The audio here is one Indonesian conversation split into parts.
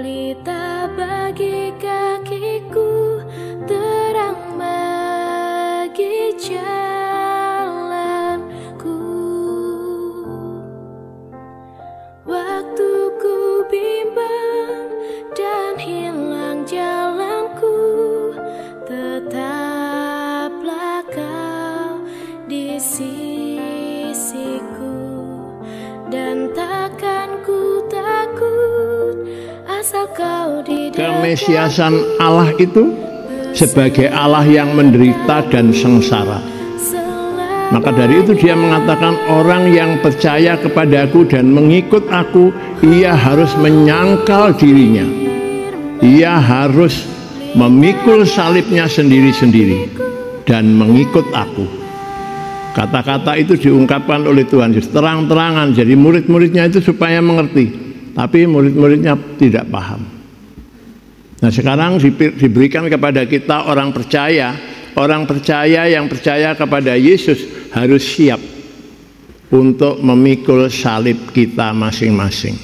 pelita bagi kakiku, terang bagi jalanku. Waktu ku bimbang dan hilang jalanku, tetaplah kau di sisiku. Dan takkan ku takut asal kau di dekat. Kemesiasan Allah itu sebagai Allah yang menderita dan sengsara. Maka dari itu dia mengatakan, orang yang percaya kepadaku dan mengikut aku, ia harus menyangkal dirinya. Ia harus memikul salibnya sendiri-sendiri dan mengikut aku. Kata-kata itu diungkapkan oleh Tuhan Yesus terang-terangan, jadi murid-muridnya itu supaya mengerti, tapi murid-muridnya tidak paham. Nah, sekarang diberikan kepada kita orang percaya yang percaya kepada Yesus harus siap untuk memikul salib kita masing-masing.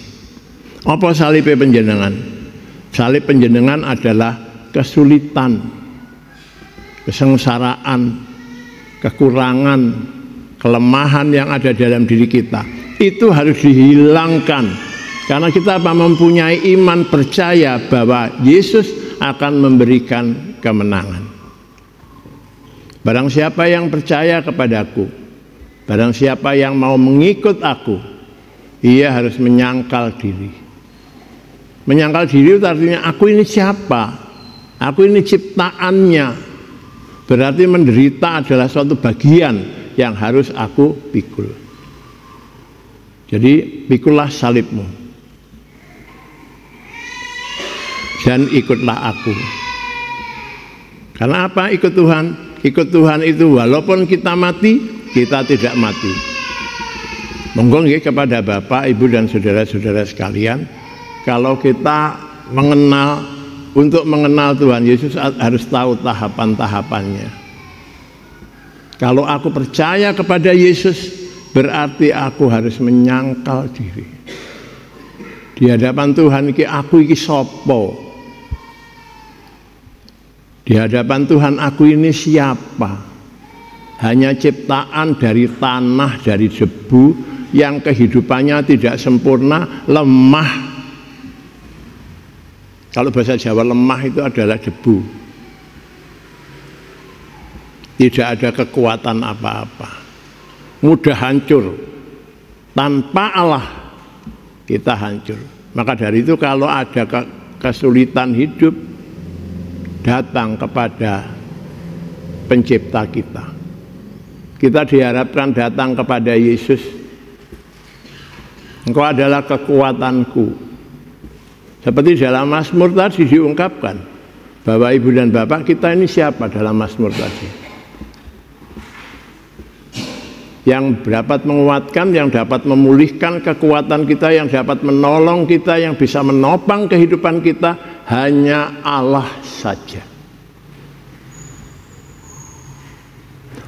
Apa salib panjenengan? Salib panjenengan adalah kesulitan, kesengsaraan, kekurangan, kelemahan yang ada dalam diri kita. Itu harus dihilangkan. Karena kita mempunyai iman percaya bahwa Yesus akan memberikan kemenangan. Barang siapa yang percaya kepadaku, barang siapa yang mau mengikut aku, ia harus menyangkal diri. Menyangkal diri itu artinya, aku ini siapa? Aku ini ciptaannya. Berarti menderita adalah suatu bagian yang harus aku pikul. Jadi pikullah salibmu dan ikutlah aku. Karena apa ikut Tuhan? Ikut Tuhan itu walaupun kita mati, kita tidak mati. Monggo nggih kepada Bapak, Ibu dan saudara-saudara sekalian, kalau kita untuk mengenal Tuhan Yesus harus tahu tahapan-tahapannya. Kalau aku percaya kepada Yesus, berarti aku harus menyangkal diri. Di hadapan Tuhan aku iki sopo? Di hadapan Tuhan aku ini siapa? Hanya ciptaan dari tanah, dari debu yang kehidupannya tidak sempurna, lemah. Kalau bahasa Jawa lemah itu adalah debu. Tidak ada kekuatan apa-apa. Mudah hancur. Tanpa Allah kita hancur. Maka dari itu kalau ada kesulitan hidup, datang kepada pencipta kita. Kita diharapkan datang kepada Yesus. Engkau adalah kekuatanku. Seperti dalam Mazmur tadi diungkapkan bahwa ibu dan bapak kita ini siapa dalam Mazmur tadi? Yang dapat menguatkan, yang dapat memulihkan kekuatan kita, yang dapat menolong kita, yang bisa menopang kehidupan kita, hanya Allah saja.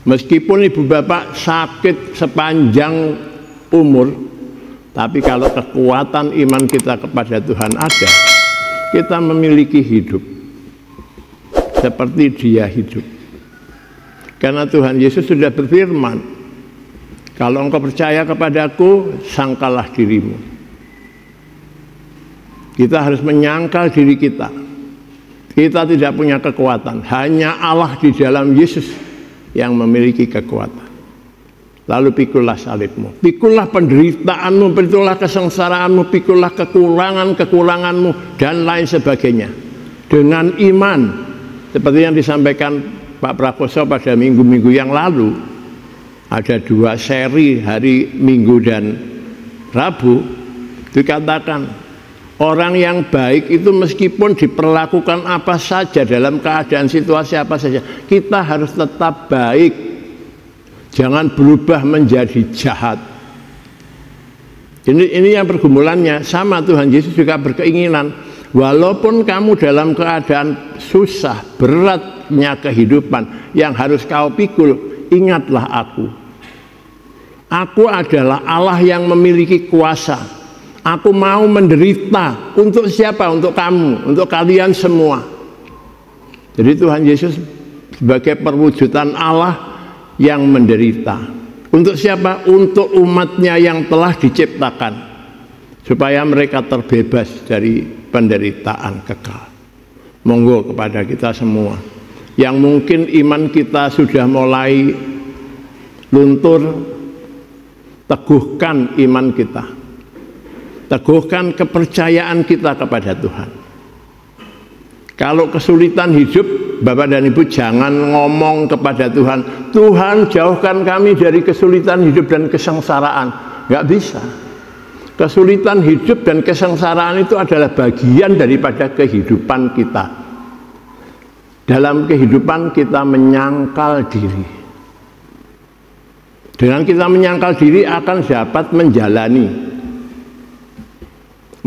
Meskipun ibu bapak sakit sepanjang umur, tapi kalau kekuatan iman kita kepada Tuhan ada, kita memiliki hidup seperti Dia hidup. Karena Tuhan Yesus sudah berfirman, kalau engkau percaya kepadaku, sangkallah dirimu. Kita harus menyangkal diri kita. Kita tidak punya kekuatan, hanya Allah di dalam Yesus yang memiliki kekuatan. Lalu pikullah salibmu, pikullah penderitaanmu, pikullah kesengsaraanmu, pikullah kekurangan-kekuranganmu dan lain sebagainya. Dengan iman, seperti yang disampaikan Pak Prakoso pada minggu-minggu yang lalu, ada 2 seri hari Minggu dan Rabu, dikatakan orang yang baik itu meskipun diperlakukan apa saja dalam keadaan situasi apa saja, kita harus tetap baik. Jangan berubah menjadi jahat. Ini yang pergumulannya sama. Tuhan Yesus juga berkeinginan, walaupun kamu dalam keadaan susah, beratnya kehidupan yang harus kau pikul, ingatlah aku. Aku adalah Allah yang memiliki kuasa. Aku mau menderita. Untuk siapa? Untuk kamu, untuk kalian semua. Jadi Tuhan Yesus sebagai perwujudan Allah yang menderita. Untuk siapa? Untuk umatnya yang telah diciptakan, supaya mereka terbebas dari penderitaan kekal. Monggo kepada kita semua yang mungkin iman kita sudah mulai luntur, teguhkan iman kita, teguhkan kepercayaan kita kepada Tuhan. Kalau kesulitan hidup, Bapak dan Ibu jangan ngomong kepada Tuhan, Tuhan jauhkan kami dari kesulitan hidup dan kesengsaraan. Nggak bisa. Kesulitan hidup dan kesengsaraan itu adalah bagian daripada kehidupan kita. Dalam kehidupan kita menyangkal diri. Dengan kita menyangkal diri akan dapat menjalani,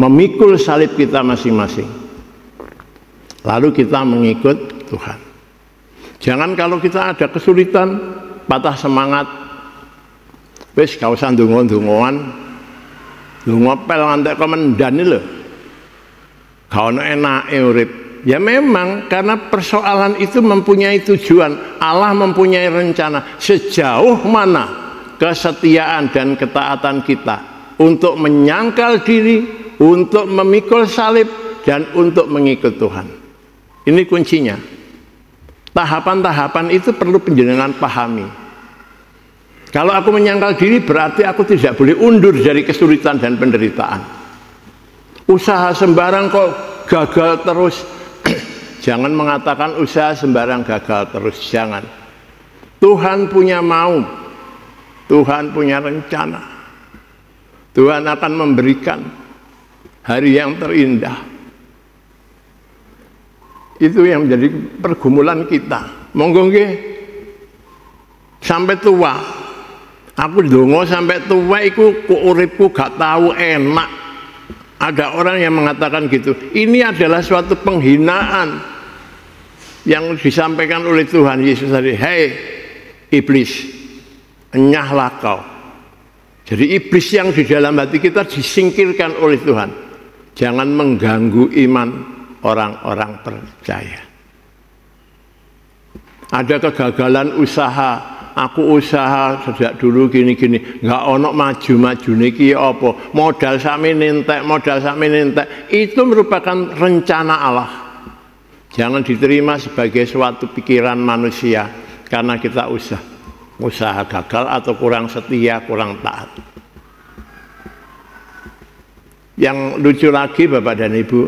memikul salib kita masing-masing. Lalu kita mengikut Tuhan. Jangan kalau kita ada kesulitan, patah semangat, wis gak usah ndonga-ndongoan, ngopel ngantek komendan lho. Gak ono enake urip. Ya memang karena persoalan itu mempunyai tujuan. Allah mempunyai rencana sejauh mana kesetiaan dan ketaatan kita untuk menyangkal diri, untuk memikul salib, dan untuk mengikut Tuhan. Ini kuncinya. Tahapan-tahapan itu perlu penjenengan pahami. Kalau aku menyangkal diri berarti aku tidak boleh undur dari kesulitan dan penderitaan. Usaha sembarang kok gagal terus. Jangan mengatakan usaha sembarang gagal terus, jangan. Tuhan punya mau, Tuhan punya rencana. Tuhan akan memberikan hari yang terindah. Itu yang menjadi pergumulan kita. Monggo nggih sampai tua. Aku ndonga sampai tua iku uripku gak tahu enak. Ada orang yang mengatakan gitu. Ini adalah suatu penghinaan yang disampaikan oleh Tuhan Yesus tadi. Hei iblis, enyahlah kau. Jadi iblis yang di dalam hati kita disingkirkan oleh Tuhan. Jangan mengganggu iman orang-orang percaya. Ada kegagalan usaha, aku usaha sejak dulu gini-gini, nggak ono maju-maju niki apa, modal sami nentek, itu merupakan rencana Allah. Jangan diterima sebagai suatu pikiran manusia karena kita usaha gagal atau kurang setia, kurang taat. Yang lucu lagi Bapak dan Ibu,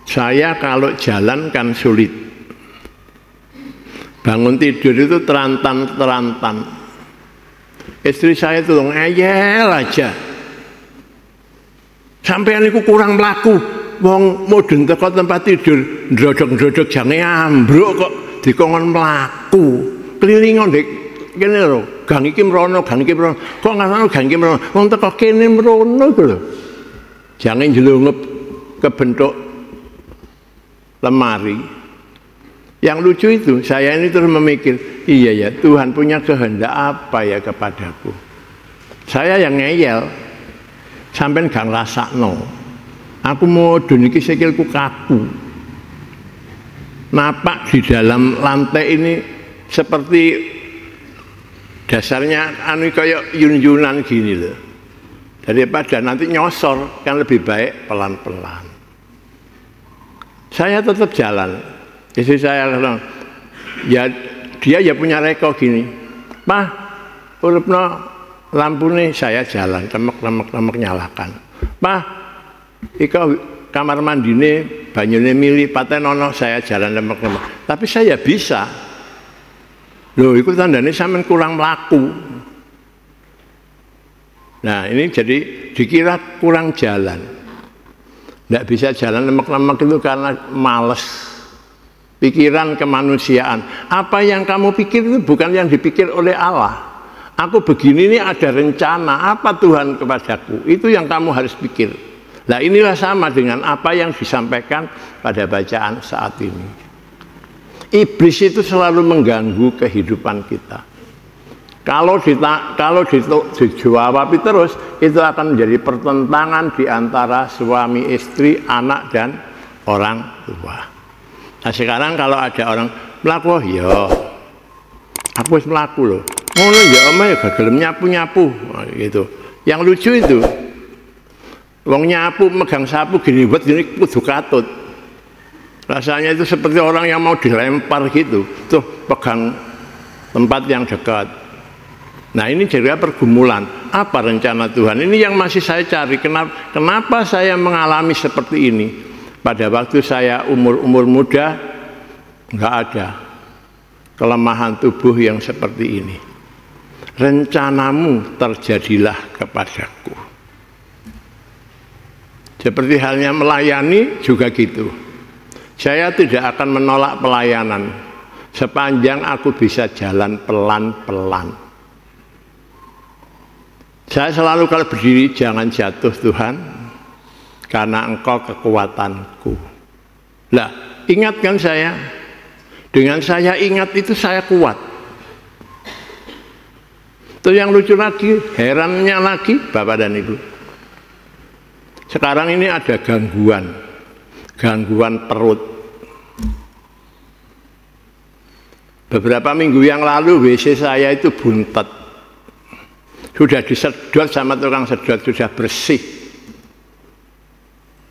saya kalau jalan kan sulit. Bangun tidur itu terantan-terantan. Istri saya itu ngeyel aja. Sampean iku kurang mlaku. Wong mudun teko tempat tidur, ndrodok-ndrodok jange ambruk kok dikongkon mlaku. Kelilingan ndek kene lho, gang iki mrono, gang iki mrono. Kok ngarano gang iki mrono? Wong teko kene mrono iku lho. Jange njlungup kebentuk lemari. Yang lucu itu saya ini terus memikir, iya ya Tuhan punya kehendak apa ya kepadaku. Saya yang ngeyel sampai gak ngrasakno. Aku mudun iki sikilku kaku. Napak di dalam lantai ini seperti dasarnya anu kayak yun-yunan gini loh. Daripada nanti nyosor kan lebih baik pelan-pelan. Saya tetap jalan. Istri saya bilang, ya dia ya punya reko gini. Pak, uripno lampu nih saya jalan, remek nyalakan. Pak, iko kamar mandine banyune mili patenono saya jalan remek. Tapi saya bisa. Loh, itu tandanya sampean kurang mlaku. Nah, ini jadi dikira kurang jalan. Tidak bisa jalan lemak-lemak itu karena males. Pikiran kemanusiaan. Apa yang kamu pikir itu bukan yang dipikir oleh Allah. Aku begini ini ada rencana. Apa Tuhan kepadaku? Itu yang kamu harus pikir. Nah inilah sama dengan apa yang disampaikan pada bacaan saat ini. Iblis itu selalu mengganggu kehidupan kita. Kalau dijawabi terus, itu akan menjadi pertentangan di antara suami istri, anak dan orang tua. Nah sekarang kalau ada orang melaku, ya aku harus melaku loh. Ngono ya omah ya gak gelem nyapu-nyapu gitu. Yang lucu itu wong nyapu megang sapu gini buat gini kudu katut. Rasanya itu seperti orang yang mau dilempar gitu. Tuh pegang tempat yang dekat. Nah ini juga pergumulan. Apa rencana Tuhan? Ini yang masih saya cari. Kenapa saya mengalami seperti ini? Pada waktu saya umur muda nggak ada kelemahan tubuh yang seperti ini. Rencanamu terjadilah kepadaku. Seperti halnya melayani juga gitu. Saya tidak akan menolak pelayanan sepanjang aku bisa jalan pelan-pelan. Saya selalu kalau berdiri, jangan jatuh Tuhan, karena Engkau kekuatanku. Lah, ingatkan saya. Dengan saya ingat itu saya kuat. Terus yang lucu lagi, herannya lagi Bapak dan Ibu. Sekarang ini ada gangguan perut. Beberapa minggu yang lalu WC saya itu buntet. Sudah disedot sama tukang sedot, sudah bersih.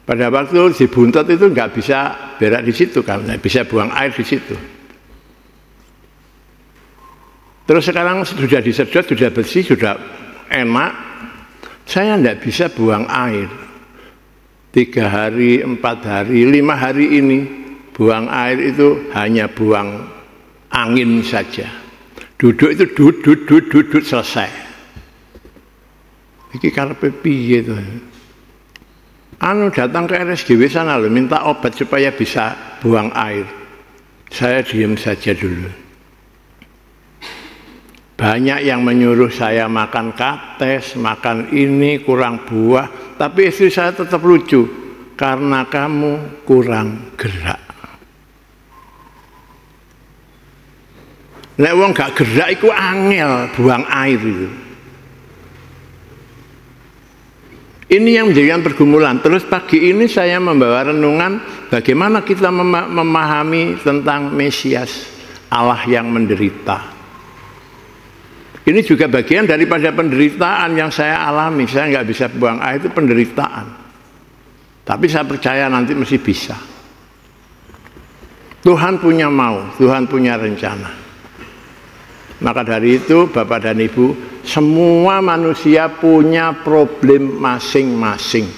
Pada waktu dibuntet itu nggak bisa berak di situ kan, nggak bisa buang air di situ. Terus sekarang sudah disedot, sudah bersih, sudah enak. Saya nggak bisa buang air. 3 hari, 4 hari, 5 hari ini buang air itu hanya buang angin saja. Duduk itu duduk selesai. Iki karepe piye to? Datang ke RSGW sana loh, minta obat supaya bisa buang air. Saya diam saja dulu. Banyak yang menyuruh saya makan kates, makan ini, kurang buah. Tapi istri saya tetap lucu, karena kamu kurang gerak. Nek wong gak gerak iku angel buang air itu. Ini yang menjadikan pergumulan. Terus pagi ini saya membawa renungan bagaimana kita memahami tentang Mesias, Allah yang menderita. Ini juga bagian daripada penderitaan yang saya alami. Saya nggak bisa buang air, itu penderitaan. Tapi saya percaya nanti mesti bisa. Tuhan punya mau, Tuhan punya rencana. Maka dari itu Bapak dan Ibu, semua manusia punya problem masing-masing.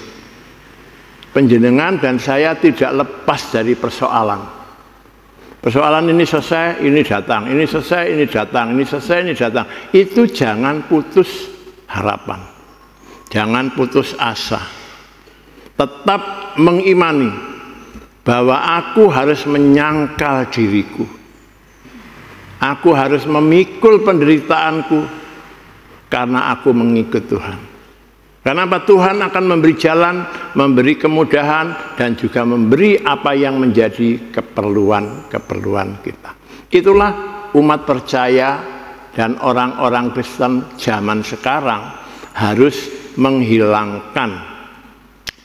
Panjenengan dan saya tidak lepas dari persoalan. Persoalan ini selesai, ini datang, ini selesai, ini datang, ini selesai, ini datang. Itu jangan putus harapan. Jangan putus asa. Tetap mengimani bahwa aku harus menyangkal diriku. Aku harus memikul penderitaanku karena aku mengikut Tuhan. Karena apa? Tuhan akan memberi jalan, memberi kemudahan, dan juga memberi apa yang menjadi keperluan kita. Itulah umat percaya dan orang-orang Kristen zaman sekarang harus menghilangkan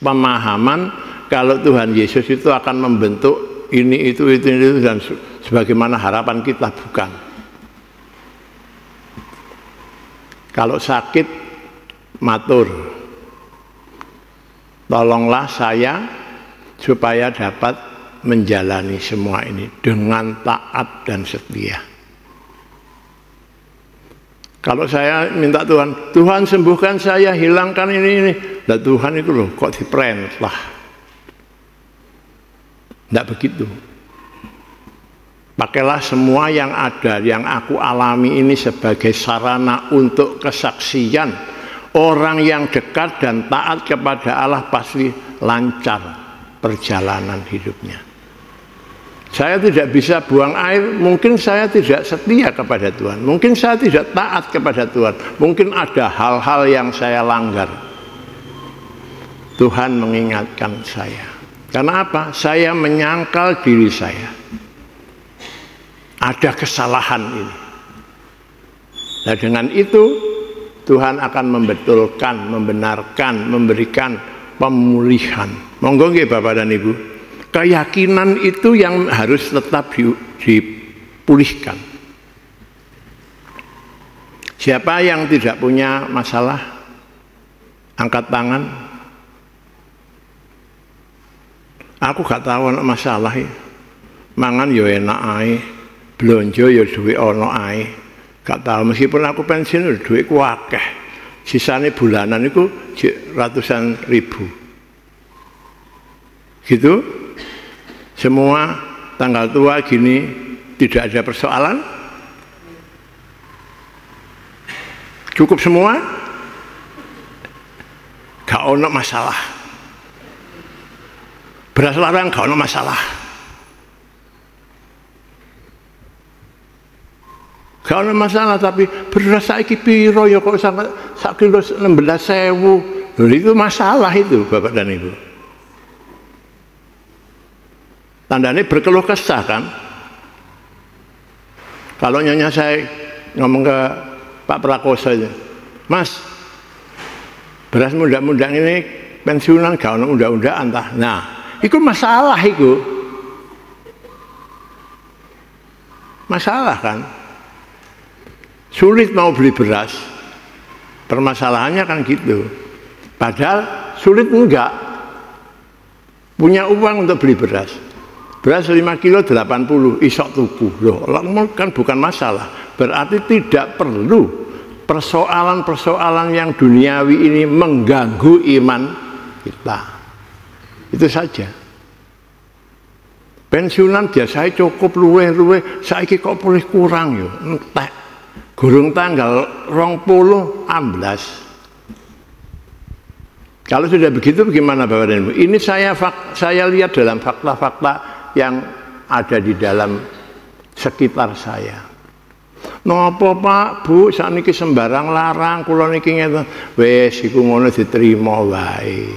pemahaman kalau Tuhan Yesus itu akan membentuk ini, itu, dan sebagaimana harapan kita, bukan. Kalau sakit, matur, tolonglah saya supaya dapat menjalani semua ini dengan taat dan setia. Kalau saya minta Tuhan, Tuhan sembuhkan saya, hilangkan ini. Nah, Tuhan itu loh kok diperintah. Tidak begitu. Pakailah semua yang ada, yang aku alami ini sebagai sarana untuk kesaksian. Orang yang dekat dan taat kepada Allah pasti lancar perjalanan hidupnya. Saya tidak bisa buang air, mungkin saya tidak setia kepada Tuhan. Mungkin saya tidak taat kepada Tuhan. Mungkin ada hal-hal yang saya langgar. Tuhan mengingatkan saya. Karena apa? Saya menyangkal diri saya. Ada kesalahan ini. Nah, dengan itu Tuhan akan membetulkan, membenarkan, memberikan pemulihan. Monggo nggih Bapak dan Ibu. Keyakinan itu yang harus tetap dipulihkan. Siapa yang tidak punya masalah? Angkat tangan. Aku gak tahu ana masalah ya. Mangan yo enak ae, blonjo yo duwe ana ae. Gak tahu, meskipun aku pensiun duitku akeh. Sisane bulanan itu ratusan ribu. Gitu. Semua tanggal tua gini tidak ada persoalan. Cukup semua. Gak ono masalah. Beras larang gak ono masalah. Gak ada masalah, tapi beras saiki piro ya kok sak kilo 16.000. Itu masalah itu Bapak dan Ibu. Tandanya berkeluh kesah kan. Kalau nyonya saya ngomong ke Pak Prakoso itu, Mas, beras muda-muda ini pensiunan gak ada undang-undang entah. Nah, itu masalah itu. Masalah kan. Sulit mau beli beras, permasalahannya kan gitu. Padahal sulit enggak, punya uang untuk beli beras. Beras 5 kilo 80, isok tuku. Loh, kan bukan masalah. Berarti tidak perlu persoalan-persoalan yang duniawi ini mengganggu iman kita. Itu saja. Pensiunan biasanya cukup luwe-luwe, saiki kok boleh kurang yo, entek. Gurung tanggal 20 amblas. Kalau sudah begitu bagaimana Bapak dan Ibu? Ini saya lihat dalam fakta-fakta yang ada di dalam sekitar saya. Napa Pak, Bu, sakniki sembarang larang, kula niki ngeten. Wis iku ngono diterima wae.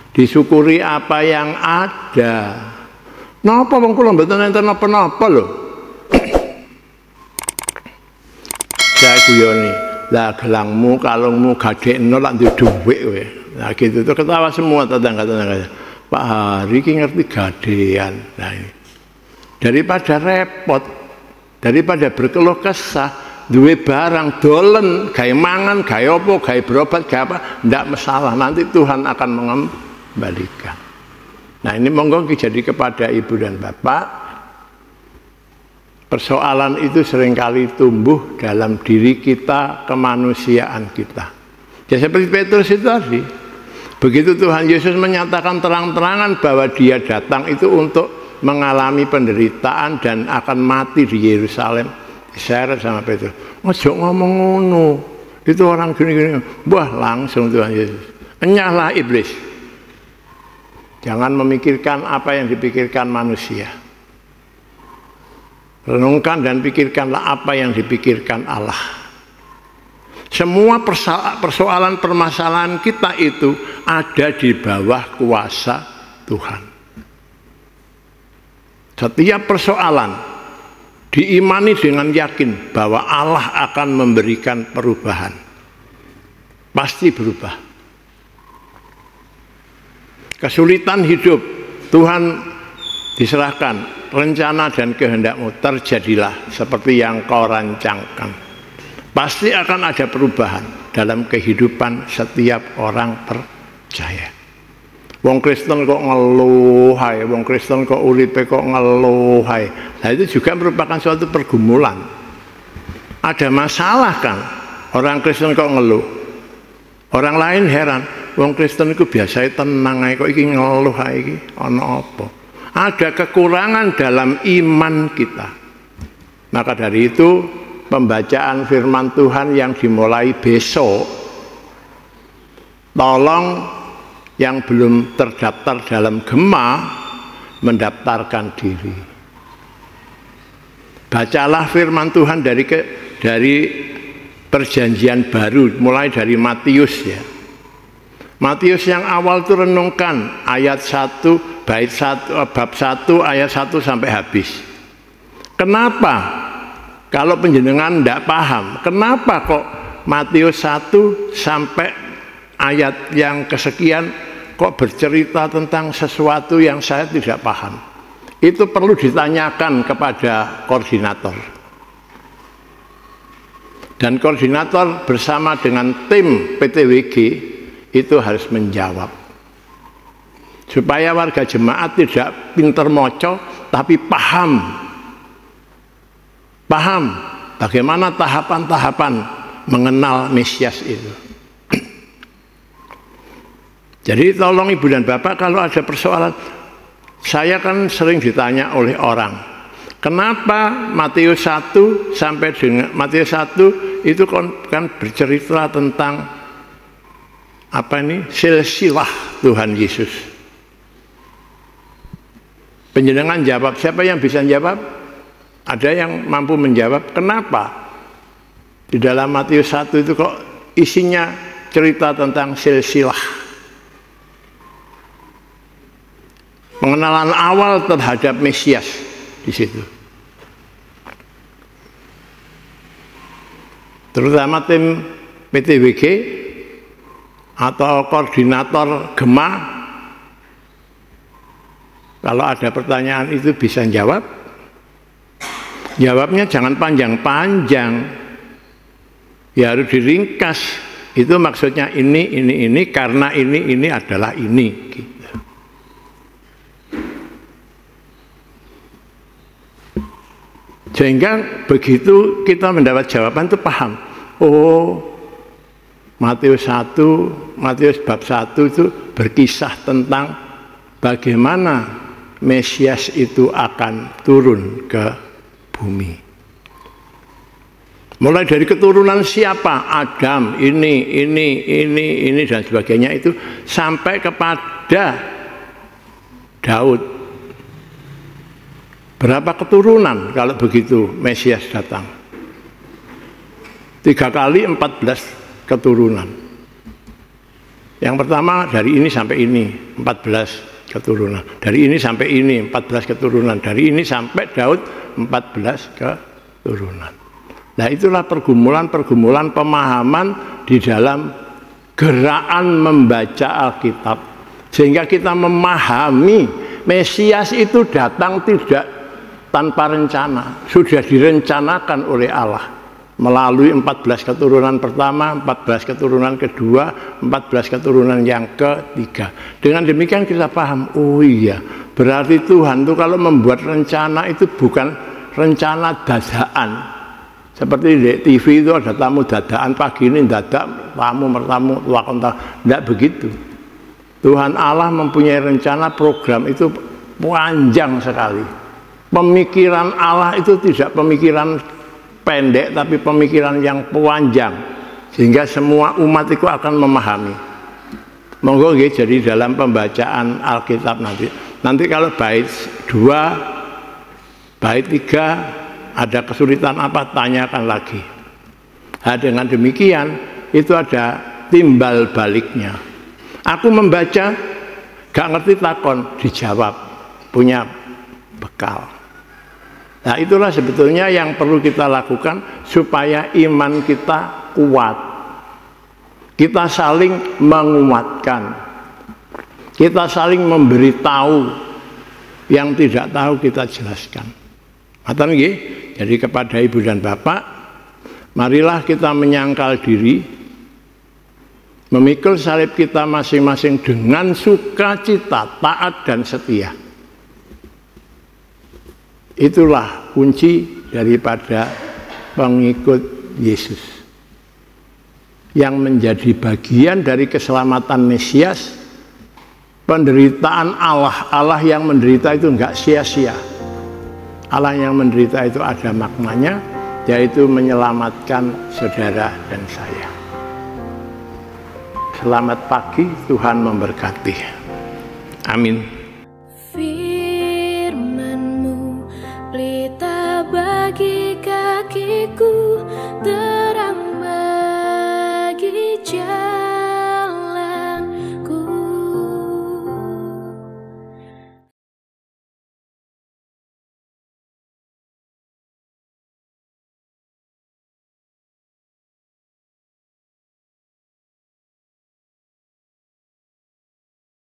Disyukuri apa yang ada. Napa wong kula mboten enten napa-napa lho. Saya guyoni, lah gelangmu, kalungmu, gadekno lak duwe dhuwit kowe. Nah gitu tuh ketawa semua tetangga-tetangga. Pak Hari ki ngerti gadean. Nah ini. Daripada repot, daripada berkeluh kesah, duwe barang dolen, gawe mangan, gawe apa, gawe berobat, gawe apa, ndak masalah. Nanti Tuhan akan mengembalikan. Nah ini monggo jadi kepada Ibu dan Bapak. Persoalan itu seringkali tumbuh dalam diri kita, kemanusiaan kita. Ya seperti Petrus itu tadi. Begitu Tuhan Yesus menyatakan terang-terangan bahwa dia datang itu untuk mengalami penderitaan dan akan mati di Yerusalem. Diseret sama Petrus. Ojo ngomong ngono. Itu orang gini-gini. Wah, langsung Tuhan Yesus. Enyahlah iblis. Jangan memikirkan apa yang dipikirkan manusia. Renungkan dan pikirkanlah apa yang dipikirkan Allah. Semua persoalan permasalahan kita itu ada di bawah kuasa Tuhan. Setiap persoalan diimani dengan yakin bahwa Allah akan memberikan perubahan. Pasti berubah. Kesulitan hidup Tuhan diserahkan. Rencana dan kehendakmu terjadilah seperti yang kau rancangkan. Pasti akan ada perubahan dalam kehidupan setiap orang percaya. Wong Kristen kok ngeluh hai, wong Kristen kok uripe kok ngeluh hai. Nah itu juga merupakan suatu pergumulan. Ada masalah kan, orang Kristen kok ngeluh. Orang lain heran, wong Kristen itu biasanya tenang hai, kok iki ngeluh hai iki, ana apa? Ada kekurangan dalam iman kita. Maka dari itu pembacaan firman Tuhan yang dimulai besok, tolong yang belum terdaftar dalam Gema mendaftarkan diri. Bacalah firman Tuhan dari perjanjian baru, mulai dari Matius ya. Matius yang awal itu renungkan ayat 1 bab 1 ayat 1 sampai habis. Kenapa Kalau penjenengan tidak paham, kenapa kok Matius 1 sampai ayat yang kesekian kok bercerita tentang sesuatu yang saya tidak paham? Itu perlu ditanyakan kepada koordinator. Dan koordinator bersama dengan tim PTWG itu harus menjawab. Supaya warga jemaat tidak pinter moco, tapi paham bagaimana tahapan-tahapan mengenal Mesias itu. Jadi tolong Ibu dan Bapak, kalau ada persoalan, saya kan sering ditanya oleh orang, kenapa Matius 1 sampai dengan Matius 1 itu kan bercerita tentang apa ini? Silsilah Tuhan Yesus. Penjenengan jawab, siapa yang bisa jawab? Ada yang mampu menjawab kenapa di dalam Matius 1 itu kok isinya cerita tentang silsilah, pengenalan awal terhadap Mesias di situ. Terutama tim PTWG atau koordinator Gema, kalau ada pertanyaan itu bisa jawab. Jawabnya jangan panjang-panjang, ya harus diringkas. Itu maksudnya ini, karena ini adalah ini gitu. Sehingga begitu kita mendapat jawaban itu paham. Oh, Matius 1, Matius bab 1 itu berkisah tentang bagaimana Mesias itu akan turun ke bumi. Mulai dari keturunan siapa? Adam, ini dan sebagainya itu sampai kepada Daud. Berapa keturunan kalau begitu Mesias datang? 3 kali 14 keturunan. Yang pertama dari ini sampai ini 14 keturunan. Dari ini sampai ini 14 keturunan. Dari ini sampai Daud 14 keturunan. Nah, itulah pergumulan pemahaman di dalam gerakan membaca Alkitab, sehingga kita memahami Mesias itu datang tidak tanpa rencana, sudah direncanakan oleh Allah melalui 14 keturunan pertama, 14 keturunan kedua, 14 keturunan yang ketiga. Dengan demikian kita paham, oh iya, berarti Tuhan itu kalau membuat rencana itu bukan rencana dadakan. Seperti di TV itu ada tamu dadakan, pagi ini dadak tamu tidak begitu. Tuhan Allah mempunyai rencana, program itu panjang sekali. Pemikiran Allah itu tidak pemikiran pendek, tapi pemikiran yang panjang, sehingga semua umat itu akan memahami. Monggo nggih, jadi dalam pembacaan Alkitab nanti kalau bait 2, bait 3 ada kesulitan apa, tanyakan lagi. Nah, dengan demikian itu ada timbal baliknya. Aku membaca gak ngerti, takon, dijawab, punya bekal. Nah, itulah sebetulnya yang perlu kita lakukan supaya iman kita kuat. Kita saling menguatkan. Kita saling memberitahu, yang tidak tahu kita jelaskan. Atau nggih? Jadi kepada Ibu dan Bapak, marilah kita menyangkal diri, memikul salib kita masing-masing dengan sukacita, taat dan setia. Itulah kunci daripada pengikut Yesus. Yang menjadi bagian dari keselamatan Mesias, penderitaan Allah. Allah yang menderita itu enggak sia-sia. Allah yang menderita itu ada maknanya, yaitu menyelamatkan saudara dan saya. Selamat pagi, Tuhan memberkati. Amin. Firman-Mu pelita bagi kakiku,